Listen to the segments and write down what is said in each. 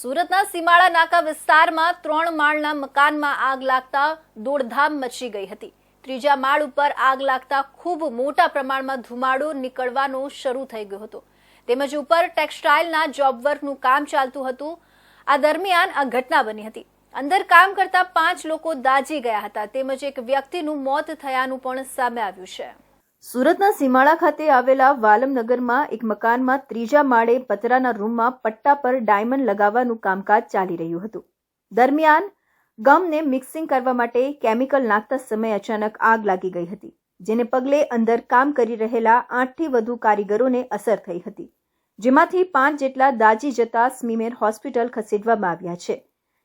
સુરતના સીમાડા નાકા વિસ્તારમાં 3 માળના મકાનમાં આગ લાગતા દોડધામ મચી ગઈ હતી। ત્રીજા માળ ઉપર આગ લાગતા ખૂબ મોટા પ્રમાણમાં ધુમાડો નીકળવાનો શરૂ થઈ ગયો હતો। તેમજ ઉપર ટેક્સટાઇલના જોબ વર્કનું કામ ચાલતું હતું। આ દરમિયાન આ ઘટના બની હતી। અંદર કામ કરતા 5 લોકો દાઝી ગયા હતા તેમજ એક વ્યક્તિનું મોત થયાનું પણ સામે આવ્યું છે। સુરતના સીમાડા ખાતે આવેલા વાલમનગરમાં એક મકાનમાં ત્રીજા માળે પતરાના રૂમમાં પટ્ટા પર ડાયમંડ લગાવવાનું કામકાજ ચાલી રહ્યું હતું। દરમિયાન ગમને મિક્સિંગ કરવા માટે કેમિકલ નાખતા સમયે અચાનક આગ લાગી ગઈ હતી, જેને પગલે અંદર કામ કરી રહેલા 8થી વધુ કારીગરોને અસર થઈ હતી, જેમાંથી 5 જેટલા દાઝી જતા સ્મીમેર હોસ્પિટલ ખસેડવામાં આવ્યા છે,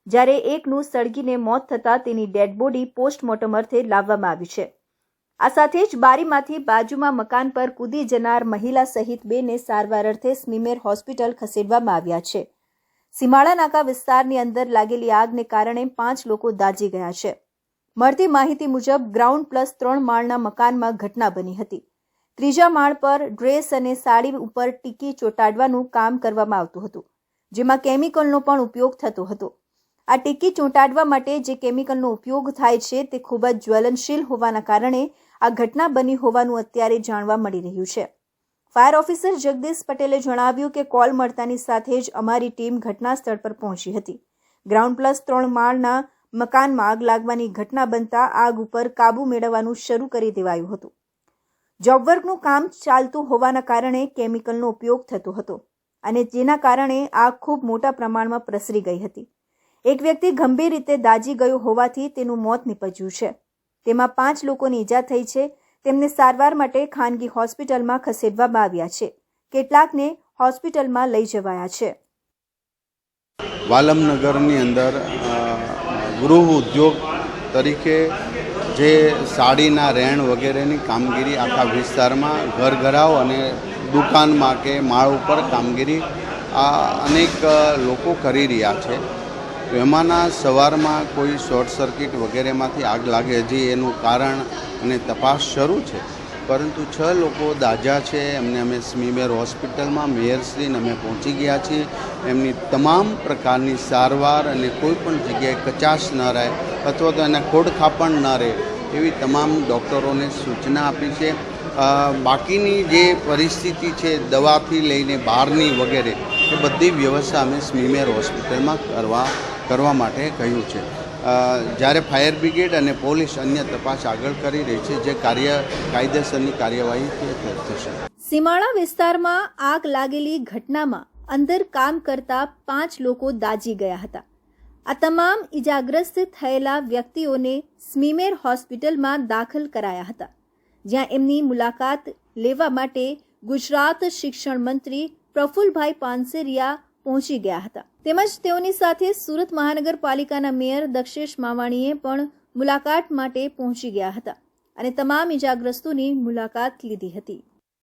જ્યારે એકનું સળગીને મોત થતા તેની ડેડ બોડી પોસ્ટમોર્ટમ અર્થે લાવવામાં આવી છે। આ સાથે જ બારીમાંથી બાજુમાં મકાન પર કૂદી જનાર મહિલા સહિત 2ને સારવાર અર્થે સ્મીમેર હોસ્પિટલ ખસેડવામાં આવ્યા છે। સીમાડા નાકા વિસ્તારની અંદર લાગેલી આગને કારણે 5 લોકો દાઝી ગયા છે। મળતી માહિતી મુજબ ગ્રાઉન્ડ પ્લસ 3 માળના મકાનમાં ઘટના બની હતી। ત્રીજા માળ પર ડ્રેસ અને સાડી ઉપર ટીકી ચોંટાડવાનું કામ કરવામાં આવતું હતું, જેમાં કેમિકલનો પણ ઉપયોગ થતો હતો। આ ટીકી ચોંટાડવા માટે જે કેમિકલનો ઉપયોગ થાય છે તે ખૂબ જ જ્વલનશીલ હોવાના કારણે આ ઘટના બની હોવાનું અત્યારે જાણવા મળી રહ્યું છે। ફાયર ઓફિસર જગદીશ પટેલે જણાવ્યું કે કોલ મળતાની સાથે જ અમારી ટીમ ઘટના સ્થળ પર પહોંચી હતી। ગ્રાઉન્ડ પ્લસ 3 માળના મકાનમાં આગ લાગવાની ઘટના બનતા આગ ઉપર કાબુ મેળવવાનું શરૂ કરી દેવાયું હતું। જોબ વર્કનું કામ ચાલતું હોવાના કારણે કેમિકલનો ઉપયોગ થતો હતો અને જેના કારણે આગ ખૂબ મોટા પ્રમાણમાં પ્રસરી ગઈ હતી। એક વ્યક્તિ ગંભીર રીતે દાઝી ગયો હોવાથી તેનું મોત નીપજ્યું છે। તેમાં 5 લોકોની ઈજા થઈ છે। તેમને સારવાર માટે ખાનગી હોસ્પિટલમાં ખસેડવામાં આવ્યા છે। કેટલાકને હોસ્પિટલમાં લઈ જવાયા છે। વાલમનગરની અંદર ગૃહ ઉદ્યોગ તરીકે જે સાડીના રેણ વગેરેની કામગીરી આખા વિસ્તારમાં ઘરઘરાવ અને દુકાનમાં કે માળ ઉપર કામગીરી અનેક લોકો કરી રહ્યા છે। એમાંના સવારમાં કોઈ શોર્ટ સર્કિટ વગેરેમાંથી આગ લાગે, હજી એનું કારણ અને તપાસ શરૂ છે, પરંતુ 6 લોકો દાઝ્યા છે। એમને અમે સ્મીમેર હોસ્પિટલમાં મેયરશ્રીને અમે પહોંચી ગયા છીએ। એમની તમામ પ્રકારની સારવાર અને કોઈ પણ જગ્યાએ કચાશ ન રહે અથવા તો એને ખોડખાપણ ન રહે એવી તમામ ડૉક્ટરોને સૂચના આપી છે। બાકીની જે પરિસ્થિતિ છે દવાથી લઈને બહારની વગેરે એ બધી વ્યવસ્થા અમે સ્મીમેર હોસ્પિટલમાં કરવા માટે કહ્યું છે। જ્યારે ફાયર બ્રિગેડ અને પોલીસ અન્ય તપાસ આગળ કરી રહી છે, જે કાયદેસરની કાર્યવાહી થશે। સીમાડા વિસ્તારમાં આગ લાગેલી ઘટનામાં અંદર કામ કરતા 5 લોકો દાઝી ગયા હતા। આ તમામ ઈજાગ્રસ્ત થયેલા વ્યક્તિઓને સ્મીમેર હોસ્પિટલમાં દાખલ કરાયા હતા, જ્યાં એમની મુલાકાત લેવા માટે ગુજરાત શિક્ષણ મંત્રી પ્રફુલભાઈ પાનસેરિયા પહોંચી ગયા હતા। તેમજ તેઓની સાથે સુરત મહાનગરપાલિકાના મેયર દક્ષેશ માવાણીએ પણ મુલાકાત માટે પહોંચી ગયા હતા અને તમામ ઈજાગ્રસ્તોની મુલાકાત લીધી હતી।